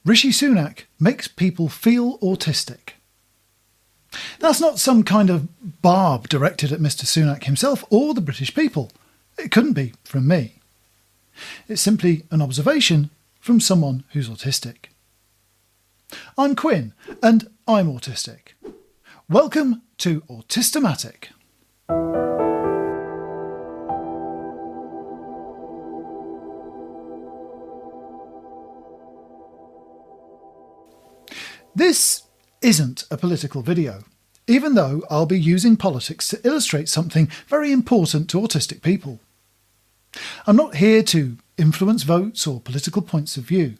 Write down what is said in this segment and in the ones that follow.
Rishi Sunak makes people feel autistic. That's not some kind of barb directed at Mr. Sunak himself or the British people. It couldn't be from me. It's simply an observation from someone who's autistic. I'm Quinn, and I'm autistic. Welcome to Autistic. This isn't a political video, even though I'll be using politics to illustrate something very important to autistic people. I'm not here to influence votes or political points of view.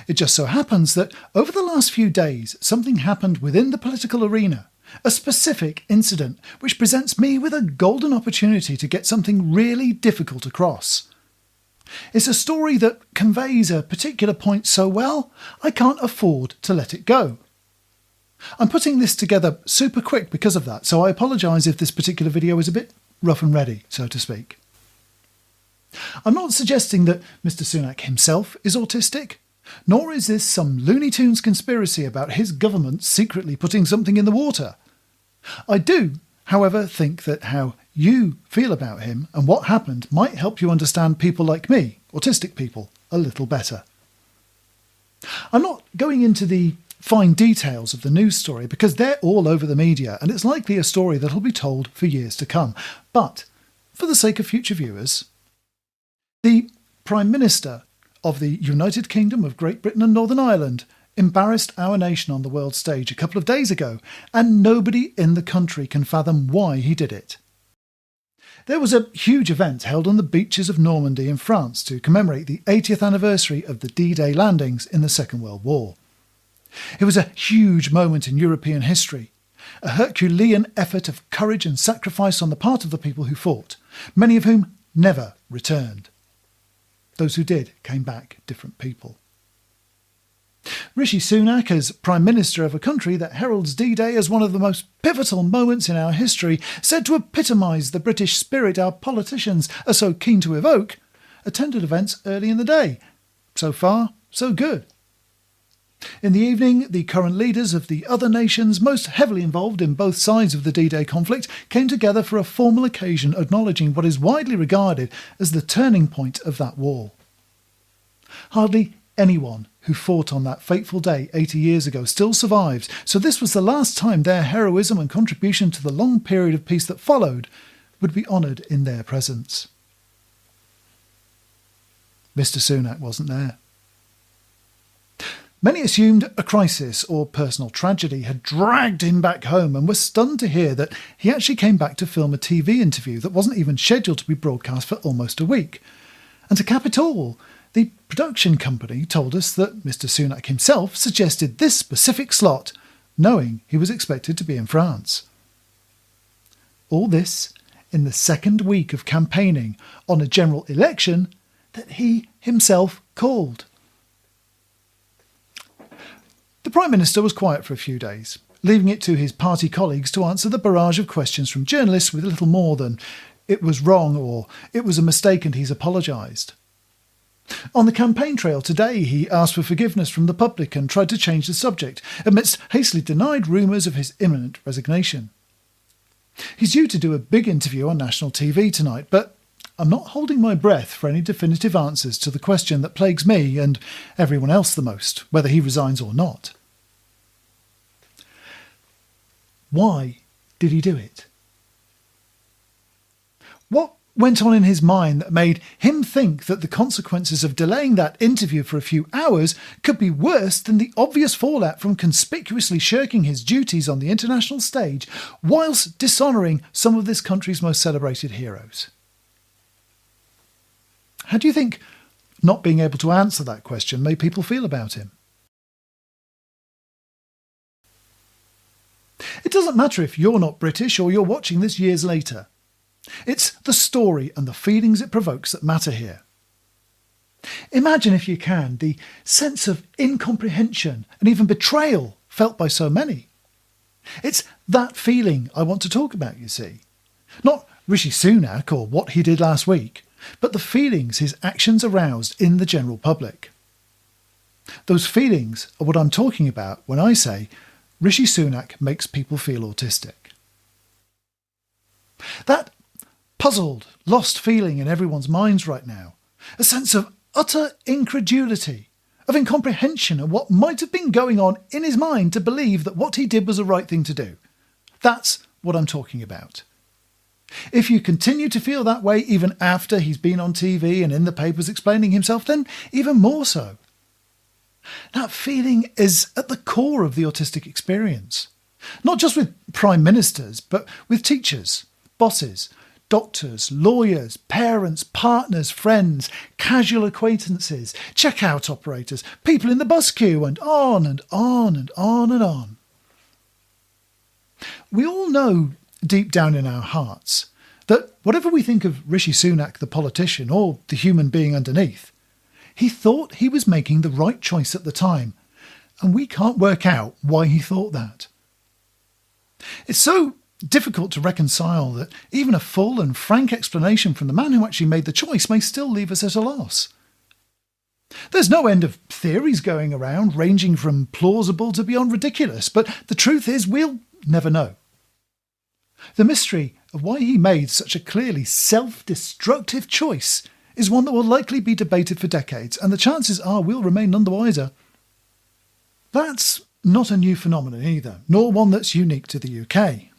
It just so happens that over the last few days, something happened within the political arena, a specific incident which presents me with a golden opportunity to get something really difficult across. It's a story that conveys a particular point so well, I can't afford to let it go. I'm putting this together super quick because of that, so I apologise if this particular video is a bit rough and ready, so to speak. I'm not suggesting that Mr. Sunak himself is autistic, nor is this some Looney Tunes conspiracy about his government secretly putting something in the water. I do, however, think that how you feel about him and what happened might help you understand people like me, autistic people, a little better. I'm not going into the fine details of the news story because they're all over the media and it's likely a story that'll be told for years to come. But, for the sake of future viewers, the Prime Minister of the United Kingdom of Great Britain and Northern Ireland embarrassed our nation on the world stage a couple of days ago, and nobody in the country can fathom why he did it. There was a huge event held on the beaches of Normandy in France to commemorate the 80th anniversary of the D-Day landings in the Second World War. It was a huge moment in European history, a Herculean effort of courage and sacrifice on the part of the people who fought, many of whom never returned. Those who did came back different people. Rishi Sunak, as Prime Minister of a country that heralds D-Day as one of the most pivotal moments in our history, said to epitomise the British spirit our politicians are so keen to evoke, attended events early in the day. So far, so good. In the evening, the current leaders of the other nations most heavily involved in both sides of the D-Day conflict came together for a formal occasion acknowledging what is widely regarded as the turning point of that war. Hardly anyone who fought on that fateful day 80 years ago still survives, so this was the last time their heroism and contribution to the long period of peace that followed would be honoured in their presence. Mr. Sunak wasn't there. Many assumed a crisis or personal tragedy had dragged him back home and were stunned to hear that he actually came back to film a TV interview that wasn't even scheduled to be broadcast for almost a week. And to cap it all, the production company told us that Mr. Sunak himself suggested this specific slot, knowing he was expected to be in France. All this in the second week of campaigning on a general election that he himself called. The Prime Minister was quiet for a few days, leaving it to his party colleagues to answer the barrage of questions from journalists with little more than "it was wrong" or "it was a mistake and he's apologised." On the campaign trail today, he asked for forgiveness from the public and tried to change the subject, amidst hastily denied rumours of his imminent resignation. He's due to do a big interview on national TV tonight, but I'm not holding my breath for any definitive answers to the question that plagues me and everyone else the most, whether he resigns or not. Why did he do it? What went on in his mind that made him think that the consequences of delaying that interview for a few hours could be worse than the obvious fallout from conspicuously shirking his duties on the international stage whilst dishonouring some of this country's most celebrated heroes? How do you think not being able to answer that question made people feel about him? It doesn't matter if you're not British or you're watching this years later. It's the story and the feelings it provokes that matter here. Imagine, if you can, the sense of incomprehension and even betrayal felt by so many. It's that feeling I want to talk about, you see. Not Rishi Sunak or what he did last week, but the feelings his actions aroused in the general public. Those feelings are what I'm talking about when I say Rishi Sunak makes people feel autistic. That puzzled, lost feeling in everyone's minds right now, a sense of utter incredulity, of incomprehension of what might have been going on in his mind to believe that what he did was the right thing to do. That's what I'm talking about. If you continue to feel that way even after he's been on TV and in the papers explaining himself, then even more so. That feeling is at the core of the autistic experience. Not just with prime ministers, but with teachers, bosses, doctors, lawyers, parents, partners, friends, casual acquaintances, checkout operators, people in the bus queue, and on and on and on and on. We all know deep down in our hearts that whatever we think of Rishi Sunak, the politician, or the human being underneath, he thought he was making the right choice at the time, and we can't work out why he thought that. It's so difficult to reconcile that even a full and frank explanation from the man who actually made the choice may still leave us at a loss. There's no end of theories going around, ranging from plausible to beyond ridiculous, but the truth is we'll never know. The mystery of why he made such a clearly self-destructive choice is one that will likely be debated for decades, and the chances are we'll remain none the wiser. That's not a new phenomenon either, nor one that's unique to the UK.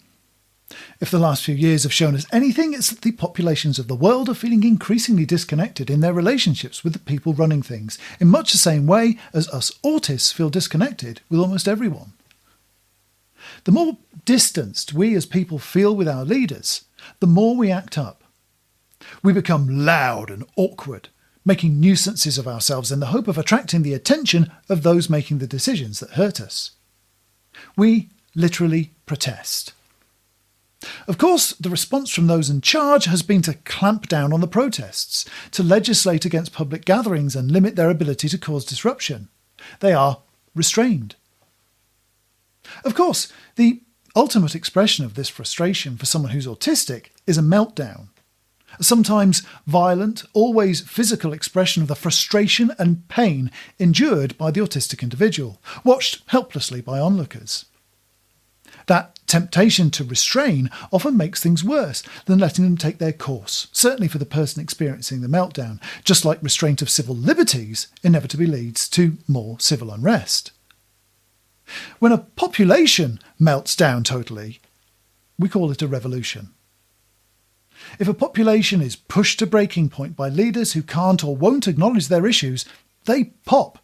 If the last few years have shown us anything, it's that the populations of the world are feeling increasingly disconnected in their relationships with the people running things, in much the same way as us autists feel disconnected with almost everyone. The more distanced we as people feel with our leaders, the more we act up. We become loud and awkward, making nuisances of ourselves in the hope of attracting the attention of those making the decisions that hurt us. We literally protest. Of course, the response from those in charge has been to clamp down on the protests, to legislate against public gatherings and limit their ability to cause disruption. They are restrained. Of course, the ultimate expression of this frustration for someone who's autistic is a meltdown. A sometimes violent, always physical expression of the frustration and pain endured by the autistic individual, watched helplessly by onlookers. That temptation to restrain often makes things worse than letting them take their course, certainly for the person experiencing the meltdown, just like restraint of civil liberties inevitably leads to more civil unrest. When a population melts down totally, we call it a revolution. If a population is pushed to breaking point by leaders who can't or won't acknowledge their issues, they pop,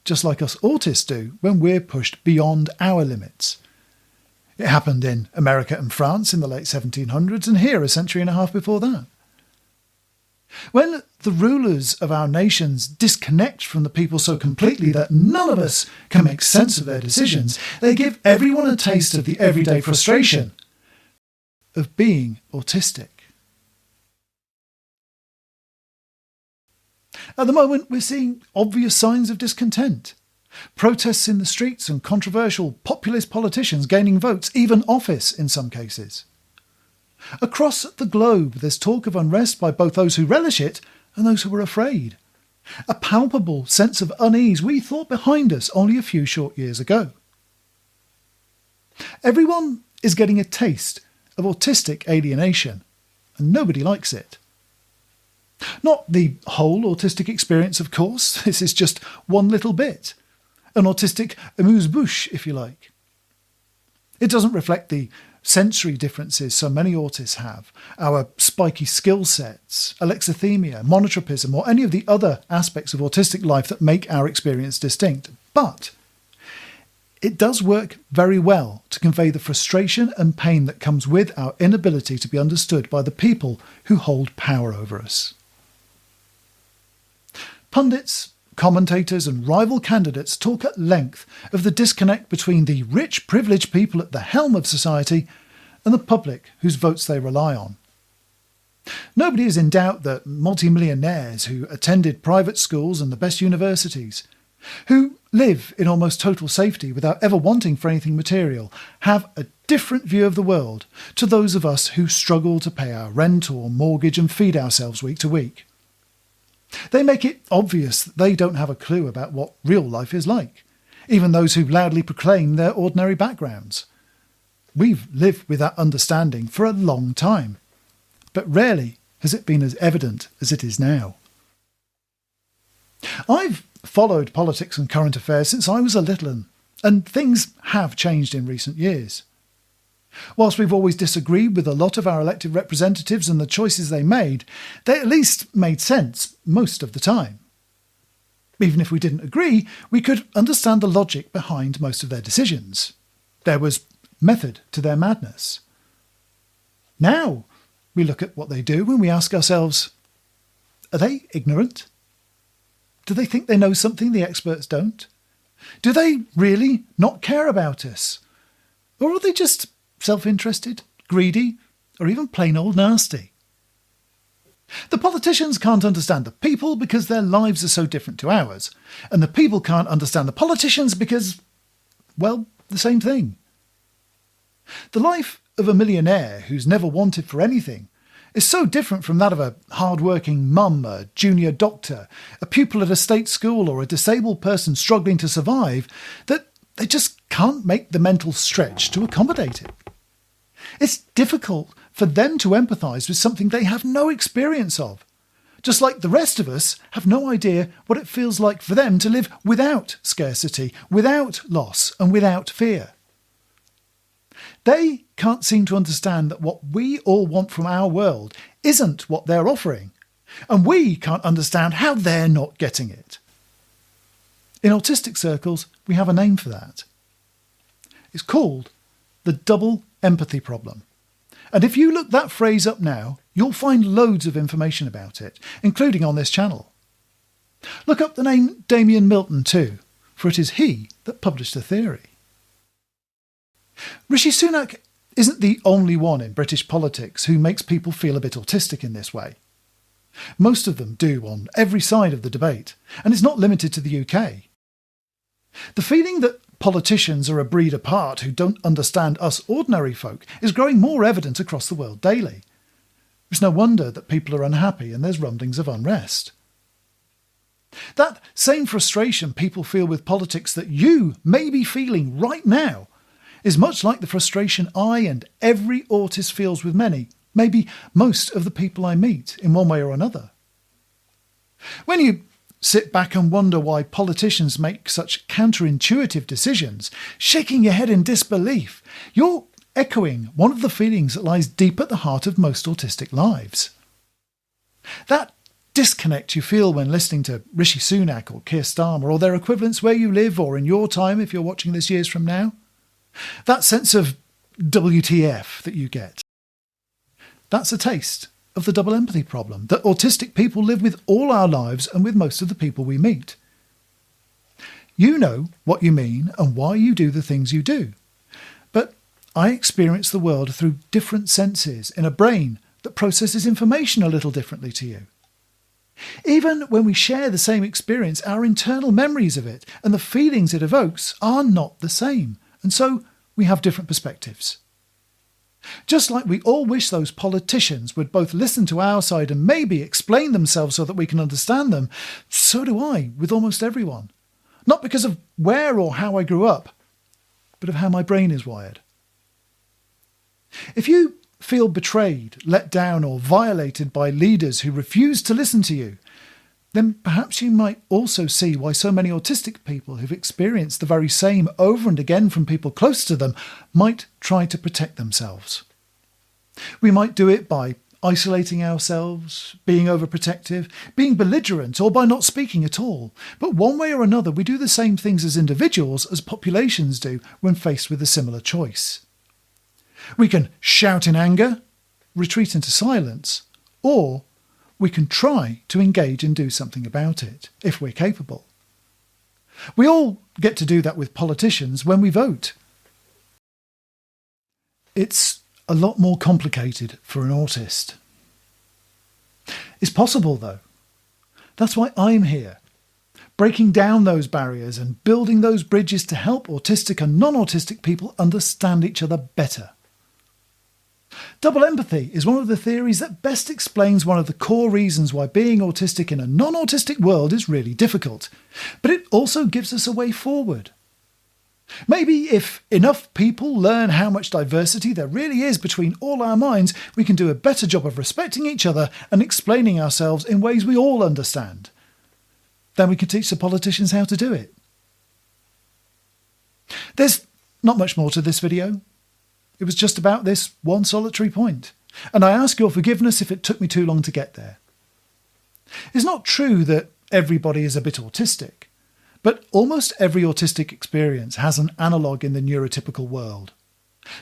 just like us autists do when we're pushed beyond our limits. It happened in America and France in the late 1700s, and here a century and a half before that. When the rulers of our nations disconnect from the people so completely that none of us can make sense of their decisions, they give everyone a taste of the everyday frustration of being autistic. At the moment, we're seeing obvious signs of discontent. Protests in the streets and controversial populist politicians gaining votes, even office in some cases. Across the globe, there's talk of unrest by both those who relish it and those who are afraid. A palpable sense of unease we thought behind us only a few short years ago. Everyone is getting a taste of autistic alienation, and nobody likes it. Not the whole autistic experience, of course. This is just one little bit. An autistic amuse-bouche, if you like. It doesn't reflect the sensory differences so many autists have, our spiky skill sets, alexithymia, monotropism, or any of the other aspects of autistic life that make our experience distinct. But it does work very well to convey the frustration and pain that comes with our inability to be understood by the people who hold power over us. Pundits, commentators and rival candidates talk at length of the disconnect between the rich, privileged people at the helm of society and the public whose votes they rely on. Nobody is in doubt that multimillionaires who attended private schools and the best universities, who live in almost total safety without ever wanting for anything material, have a different view of the world to those of us who struggle to pay our rent or mortgage and feed ourselves week to week. They make it obvious that they don't have a clue about what real life is like, even those who loudly proclaim their ordinary backgrounds. We've lived with that understanding for a long time, but rarely has it been as evident as it is now. I've followed politics and current affairs since I was a little un, and things have changed in recent years. Whilst we've always disagreed with a lot of our elected representatives and the choices they at least made sense most of the time. Even if we didn't agree, we could understand the logic behind most of their decisions. There was method to their madness. Now we look at what they do and we ask ourselves, are they ignorant? Do they think they know something the experts don't? Do they really not care about us? Or are they just self-interested, greedy, or even plain old nasty? The politicians can't understand the people because their lives are so different to ours, and the people can't understand the politicians because, well, the same thing. The life of a millionaire who's never wanted for anything is so different from that of a hard-working mum, a junior doctor, a pupil at a state school, or a disabled person struggling to survive that they just can't make the mental stretch to accommodate it. It's difficult for them to empathise with something they have no experience of, just like the rest of us have no idea what it feels like for them to live without scarcity, without loss, and without fear. They can't seem to understand that what we all want from our world isn't what they're offering, and we can't understand how they're not getting it. In autistic circles, we have a name for that. It's called the double empathy problem. And if you look that phrase up now, you'll find loads of information about it, including on this channel. Look up the name Damien Milton too, for it is he that published the theory. Rishi Sunak isn't the only one in British politics who makes people feel a bit autistic in this way. Most of them do on every side of the debate, and it's not limited to the UK. The feeling that politicians are a breed apart who don't understand us ordinary folk is growing more evident across the world daily. It's no wonder that people are unhappy and there's rumblings of unrest. That same frustration people feel with politics that you may be feeling right now is much like the frustration I and every autist feels with many, maybe most of the people I meet in one way or another. When you sit back and wonder why politicians make such counterintuitive decisions, shaking your head in disbelief, you're echoing one of the feelings that lies deep at the heart of most autistic lives. That disconnect you feel when listening to Rishi Sunak or Keir Starmer or their equivalents where you live or in your time if you're watching this years from now. That sense of WTF that you get. That's a taste of the double empathy problem that autistic people live with all our lives and with most of the people we meet. You know what you mean and why you do the things you do. But I experience the world through different senses in a brain that processes information a little differently to you. Even when we share the same experience, our internal memories of it and the feelings it evokes are not the same, and so we have different perspectives. Just like we all wish those politicians would both listen to our side and maybe explain themselves so that we can understand them, so do I with almost everyone. Not because of where or how I grew up, but of how my brain is wired. If you feel betrayed, let down or violated by leaders who refuse to listen to you, then perhaps you might also see why so many autistic people who've experienced the very same over and again from people close to them might try to protect themselves. We might do it by isolating ourselves, being overprotective, being belligerent, or by not speaking at all. But one way or another, we do the same things as individuals as populations do when faced with a similar choice. We can shout in anger, retreat into silence, or we can try to engage and do something about it, if we're capable. We all get to do that with politicians when we vote. It's a lot more complicated for an autist. It's possible, though. That's why I'm here, breaking down those barriers and building those bridges to help autistic and non-autistic people understand each other better. Double empathy is one of the theories that best explains one of the core reasons why being autistic in a non-autistic world is really difficult, but it also gives us a way forward. Maybe if enough people learn how much diversity there really is between all our minds, we can do a better job of respecting each other and explaining ourselves in ways we all understand. Then we can teach the politicians how to do it. There's not much more to this video. It was just about this one solitary point, and I ask your forgiveness if it took me too long to get there. It's not true that everybody is a bit autistic, but almost every autistic experience has an analogue in the neurotypical world.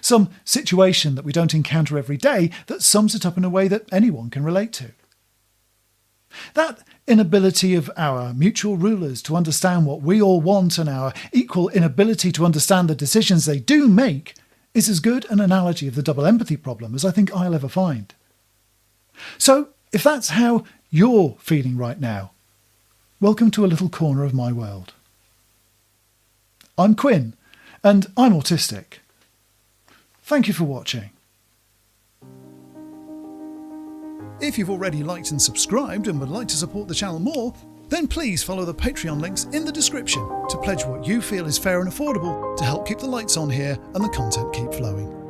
Some situation that we don't encounter every day that sums it up in a way that anyone can relate to. That inability of our mutual rulers to understand what we all want and our equal inability to understand the decisions they do make is as good an analogy of the double empathy problem as I think I'll ever find. So, if that's how you're feeling right now, welcome to a little corner of my world. I'm Quinn, and I'm autistic. Thank you for watching. If you've already liked and subscribed and would like to support the channel more, then please follow the Patreon links in the description to pledge what you feel is fair and affordable to help keep the lights on here and the content keep flowing.